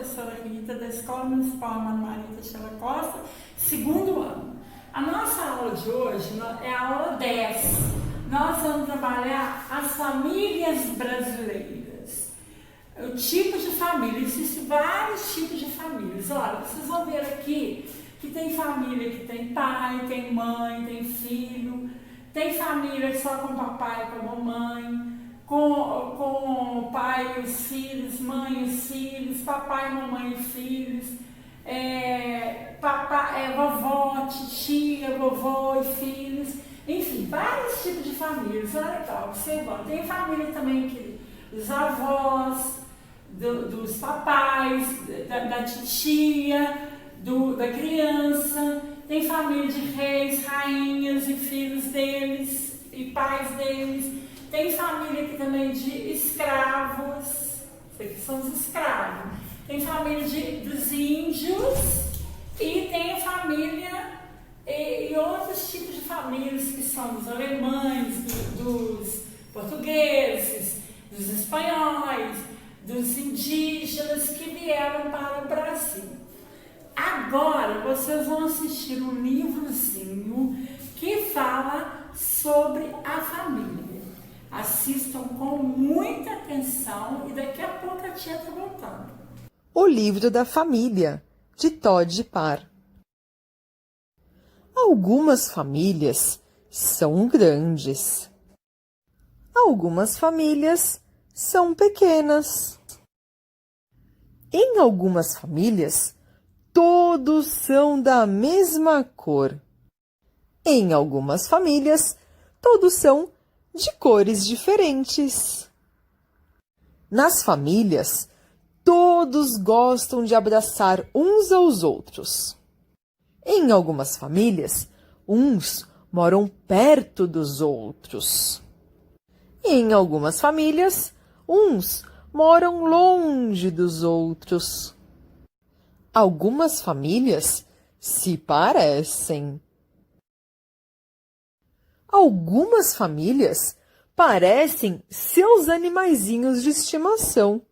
professora Rita, da Escola Municipal Ana Maria Teixeira Costa, segundo ano. A nossa aula de hoje é a aula 10. Nós vamos trabalhar as famílias brasileiras. O tipo de família, existem vários tipos de famílias. Olha, vocês vão ver aqui que tem família que tem pai, tem mãe, tem filho, tem família só com papai e com a mamãe, com pai e os filhos, mãe e os filhos, papai, mamãe e filhos, vovó, titia, vovô e filhos, enfim, vários tipos de famílias. Olha aqui, observando. Tem família também que os avós, dos papais, da titia, da criança. Tem família de reis, rainhas e filhos deles e pais deles. Tem família aqui também de escravos, que são os escravos. Tem família dos índios e tem família e outros tipos de famílias que são dos alemães, dos portugueses, dos espanhóis, dos indígenas que vieram para o Brasil. Agora vocês vão assistir um livrozinho que fala sobre a família. Assistam com muita atenção e daqui a pouco a tia está voltando. O Livro da Família, de Todd Parr. Algumas famílias são grandes. Algumas famílias são pequenas. Em algumas famílias, todos são da mesma cor. Em algumas famílias, todos são de cores diferentes. Nas famílias, todos gostam de abraçar uns aos outros. Em algumas famílias, uns moram perto dos outros. Em algumas famílias, uns moram longe dos outros. Algumas famílias se parecem. Algumas famílias parecem seus animaizinhos de estimação.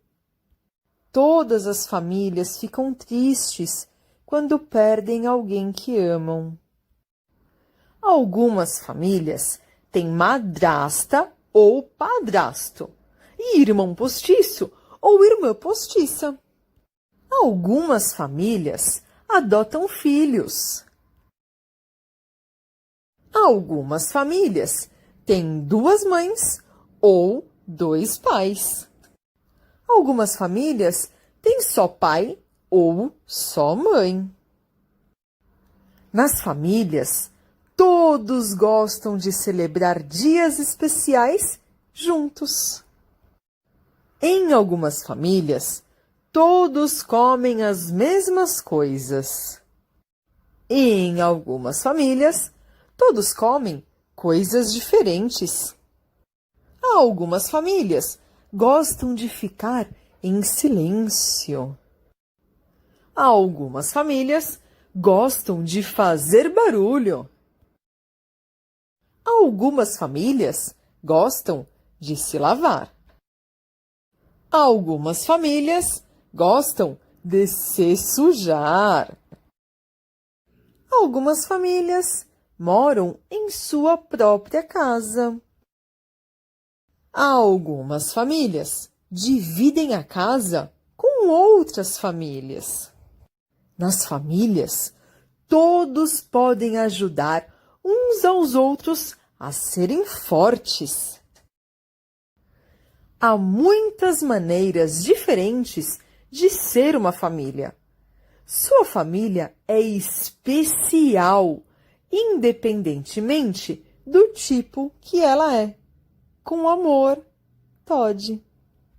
Todas as famílias ficam tristes quando perdem alguém que amam. Algumas famílias têm madrasta ou padrasto, e irmão postiço ou irmã postiça. Algumas famílias adotam filhos. Algumas famílias têm 2 mães ou 2 pais. Algumas famílias têm só pai ou só mãe. Nas famílias, todos gostam de celebrar dias especiais juntos. Em algumas famílias, todos comem as mesmas coisas. Em algumas famílias, todos comem coisas diferentes. Algumas famílias gostam de ficar em silêncio. Algumas famílias gostam de fazer barulho. Algumas famílias gostam de se lavar. Algumas famílias gostam de se sujar. Algumas famílias moram em sua própria casa. Algumas famílias dividem a casa com outras famílias. Nas famílias, todos podem ajudar uns aos outros a serem fortes. Há muitas maneiras diferentes de ser uma família. Sua família é especial, independentemente do tipo que ela é. Com amor, Todd.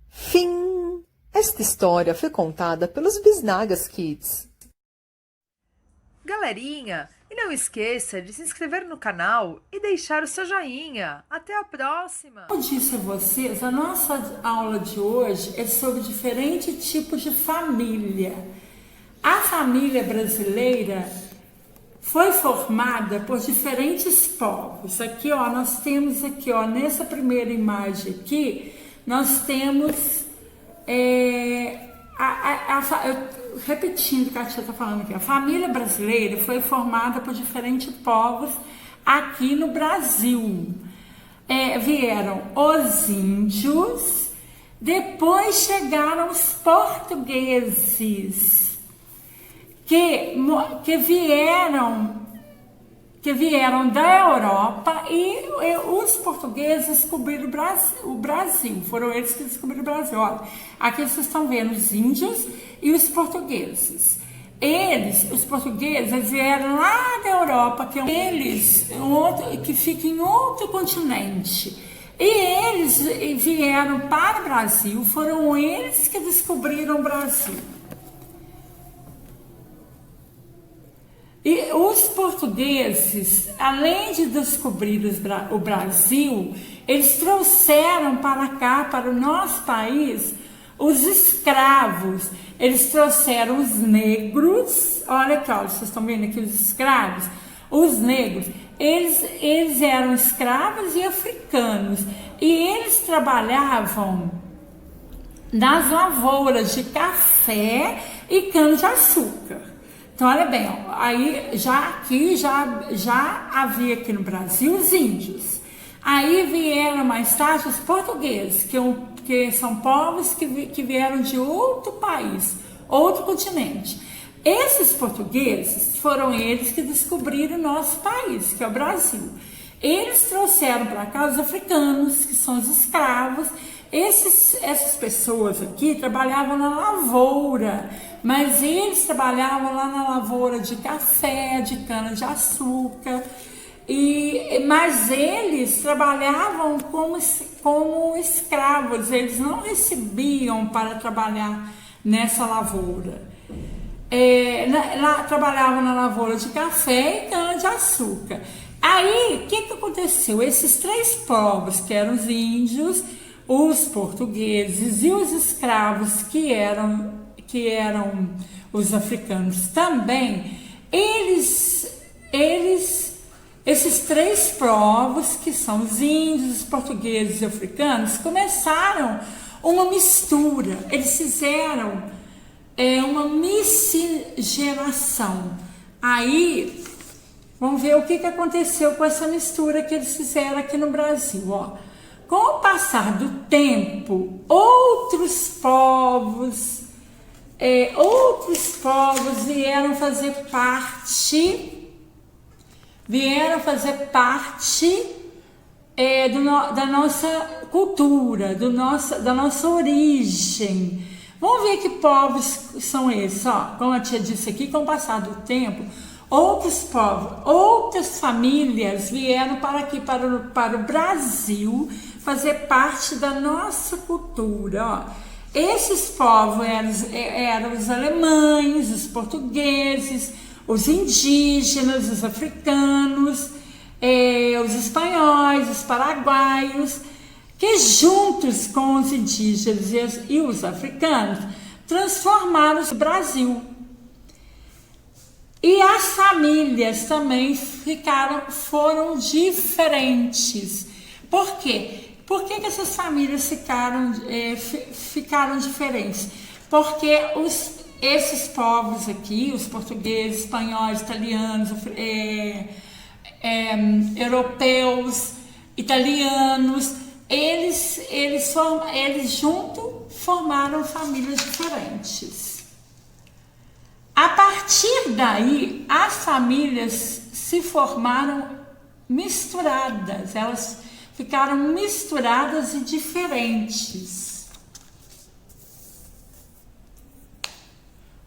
Fim. Esta história foi contada pelos Bisnagas Kids. Galerinha, e não esqueça de se inscrever no canal e deixar o seu joinha. Até a próxima! Como eu disse a vocês, a nossa aula de hoje é sobre diferentes tipos de família. A família brasileira foi formada por diferentes povos. Aqui, ó, nós temos aqui, ó, nessa primeira imagem aqui, nós temos repetindo o que a tia está falando aqui, a família brasileira foi formada por diferentes povos aqui no Brasil. Vieram os índios, depois chegaram os portugueses, que vieram da Europa, e os portugueses descobriram o Brasil. Foram eles que descobriram o Brasil. Olha, aqui vocês estão vendo os índios e os portugueses. Os portugueses vieram lá da Europa, que fica em outro continente. E eles vieram para o Brasil, foram eles que descobriram o Brasil. E os portugueses, além de descobrir o Brasil, eles trouxeram para cá, para o nosso país, os escravos. Eles trouxeram os negros. Olha aqui, olha, vocês estão vendo aqui os escravos? Os negros, eles eram escravos e africanos. E eles trabalhavam nas lavouras de café e cana-de-açúcar. Então, olha bem, ó, aí já havia aqui no Brasil os índios. Aí vieram mais tarde os portugueses, que são povos que vieram de outro país, outro continente. Esses portugueses foram eles que descobriram o nosso país, que é o Brasil. Eles trouxeram para cá os africanos, que são os escravos. Essas pessoas aqui trabalhavam na lavoura, mas eles trabalhavam lá na lavoura de café, de cana-de-açúcar, mas eles trabalhavam como escravos, eles não recebiam para trabalhar nessa lavoura. Trabalhavam na lavoura de café e cana-de-açúcar. Aí, o que aconteceu? Esses três povos, que eram os índios, os portugueses e os escravos, que eram os africanos também, esses três povos, que são os índios, os portugueses e os africanos, começaram uma mistura. Eles fizeram uma miscigenação. Aí, vamos ver o que aconteceu com essa mistura que eles fizeram aqui no Brasil, ó. Com o passar do tempo, outros povos vieram fazer parte da nossa cultura, da nossa origem. Vamos ver que povos são esses, ó. Como a tia disse aqui, com o passar do tempo, outros povos, outras famílias vieram para o Brasil, fazer parte da nossa cultura, ó. Esses povos eram os alemães, os portugueses, os indígenas, os africanos, os espanhóis, os paraguaios, que juntos com os indígenas e os africanos transformaram o Brasil. E as famílias também foram diferentes. Por quê? Por que essas famílias ficaram diferentes? Porque esses povos aqui, os portugueses, espanhóis, italianos, europeus, italianos, eles juntos formaram famílias diferentes. A partir daí, as famílias se formaram misturadas, elas ficaram misturadas e diferentes.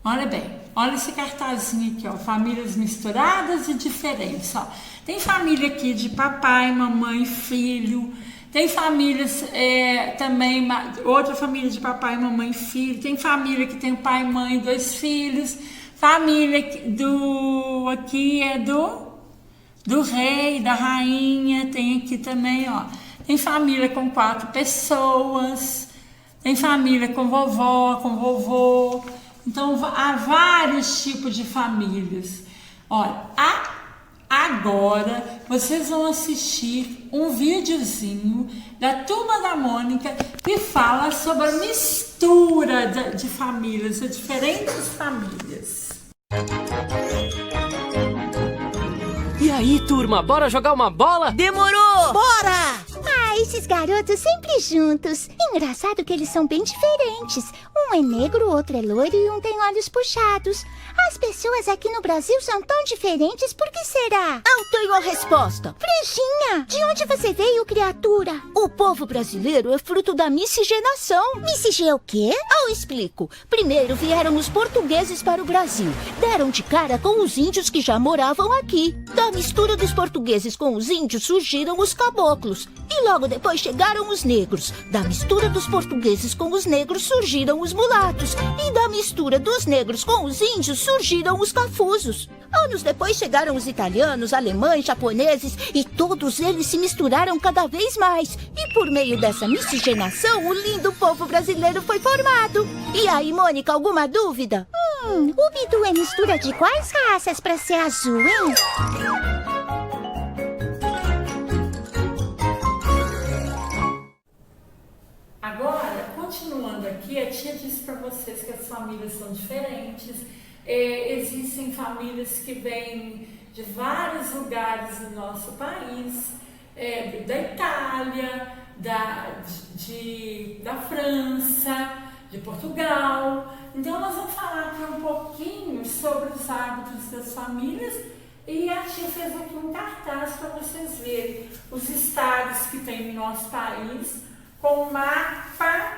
Olha bem, olha esse cartazinho aqui, ó, famílias misturadas e diferentes, ó. Tem família aqui de papai, mamãe, filho. Tem famílias também, outra família de papai, mamãe, filho. Tem família que tem pai, mãe, 2 filhos. Família aqui é do rei, da rainha. Tem aqui também, ó. Tem família com 4 pessoas. Tem família com vovó, com vovô. Então, há vários tipos de famílias. Olha, agora Agora vocês vão assistir um videozinho da Turma da Mônica que fala sobre a mistura de famílias, de diferentes famílias. E aí, turma, bora jogar uma bola? Demorou! Bora! Ah, esses garotos sempre juntos. Engraçado que eles são bem diferentes. Um é negro, o outro é loiro e um tem olhos puxados. As pessoas aqui no Brasil são tão diferentes, por que será? Eu tenho a resposta. Franjinha, de onde você veio, criatura? O povo brasileiro é fruto da miscigenação. Miscigê o quê? Eu explico. Primeiro vieram os portugueses para o Brasil. Deram de cara com os índios que já moravam aqui. Da mistura dos portugueses com os índios surgiram os caboclos. E logo depois chegaram os negros. Da mistura dos portugueses com os negros surgiram os mulatos. E da mistura dos negros com os índios surgiram os cafusos. Anos depois chegaram os italianos, alemães, japoneses e todos eles se misturaram cada vez mais. E por meio dessa miscigenação, o lindo povo brasileiro foi formado. E aí, Mônica, alguma dúvida? O Bidu é mistura de quais raças pra ser azul, hein? Agora, continuando aqui, a tia disse para vocês que as famílias são diferentes. Existem famílias que vêm de vários lugares do nosso país, da Itália, da França, de Portugal. Então nós vamos falar aqui um pouquinho sobre os hábitos das famílias e a tia fez aqui um cartaz para vocês verem os estados que tem no nosso país, com o mapa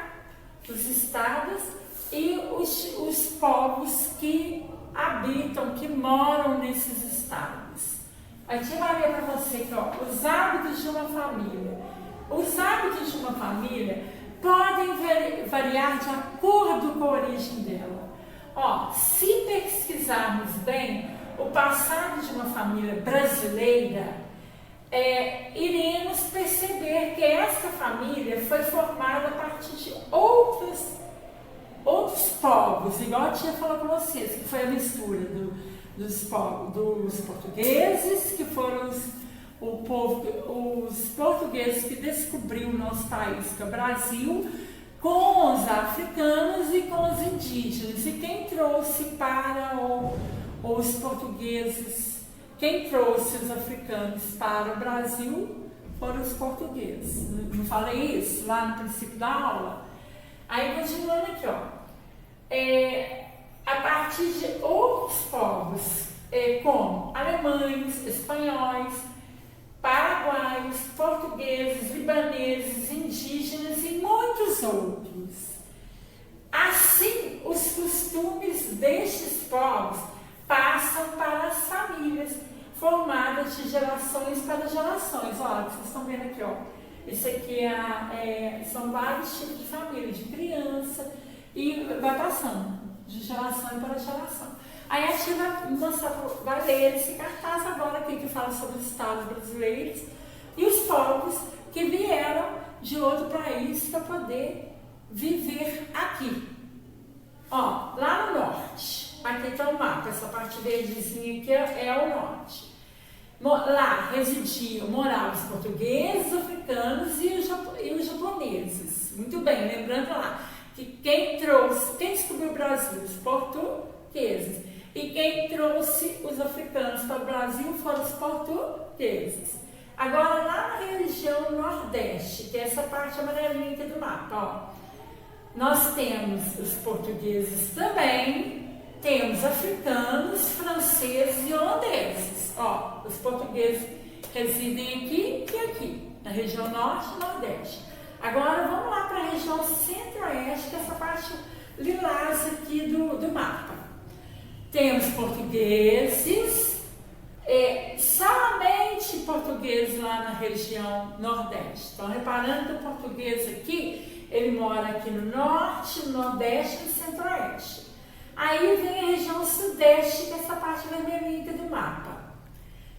dos estados e os povos que habitam, que moram nesses estados. A tia vai ler para você aqui, ó, os hábitos de uma família. Os hábitos de uma família podem variar de acordo com a origem dela. Ó, se pesquisarmos bem o passado de uma família brasileira, iremos perceber que essa família foi formada a partir de outros povos, igual a tia falou para vocês, que foi a mistura dos portugueses, que foram os portugueses que descobriu o nosso país, que é o Brasil, com os africanos e com os indígenas. E quem trouxe para os portugueses, quem trouxe os africanos para o Brasil foram os portugueses. Não falei isso lá no princípio da aula? Aí, continuando aqui, ó. A partir de outros povos, como alemães, espanhóis, paraguaios, portugueses, libaneses, indígenas e muitos outros. Assim, os costumes destes povos passam para as famílias, formadas de gerações para gerações. Olha, vocês estão vendo aqui, ó. Isso aqui são vários tipos de família, de criança, e vai passando de geração para geração. Aí a tia vai ler esse cartaz agora aqui que fala sobre os estados brasileiros e os povos que vieram de outro país para poder viver aqui. Ó, lá no norte, aqui está o mapa, essa parte verdezinha aqui é o norte. Lá moravam os portugueses, os africanos e os japoneses. Muito bem, lembrando lá que quem descobriu o Brasil? Os portugueses. E quem trouxe os africanos para o Brasil foram os portugueses. Agora, lá na região nordeste, que é essa parte amarelinha aqui do mapa, ó, nós temos os portugueses também, temos africanos, franceses e holandeses. Ó, os portugueses residem aqui e aqui, na região norte e nordeste. Agora, vamos lá para a região centro-oeste, que é essa parte lilás aqui do mapa. Temos portugueses, somente portugueses lá na região nordeste. Então, reparando que o português aqui, ele mora aqui no norte, no nordeste e no centro-oeste. Aí vem a região sudeste, que é essa parte vermelhinha aqui do mapa.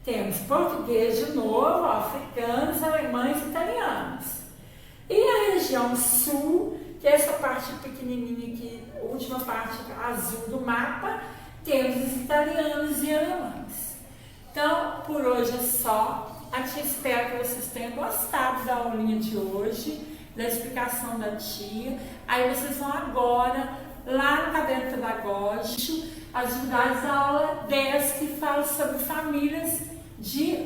Temos português de novo, africanos, alemães e italianos. E a região sul, que é essa parte pequenininha aqui, a última parte azul do mapa, temos os italianos e alemães. Então, por hoje é só. A tia espera que vocês tenham gostado da aulinha de hoje, da explicação da tia. Aí vocês vão agora lá no caderno pedagógico, as atividades da aula 10, que fala sobre famílias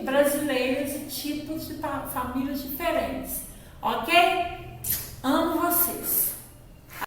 brasileiras e tipos de famílias diferentes. Ok? Amo vocês!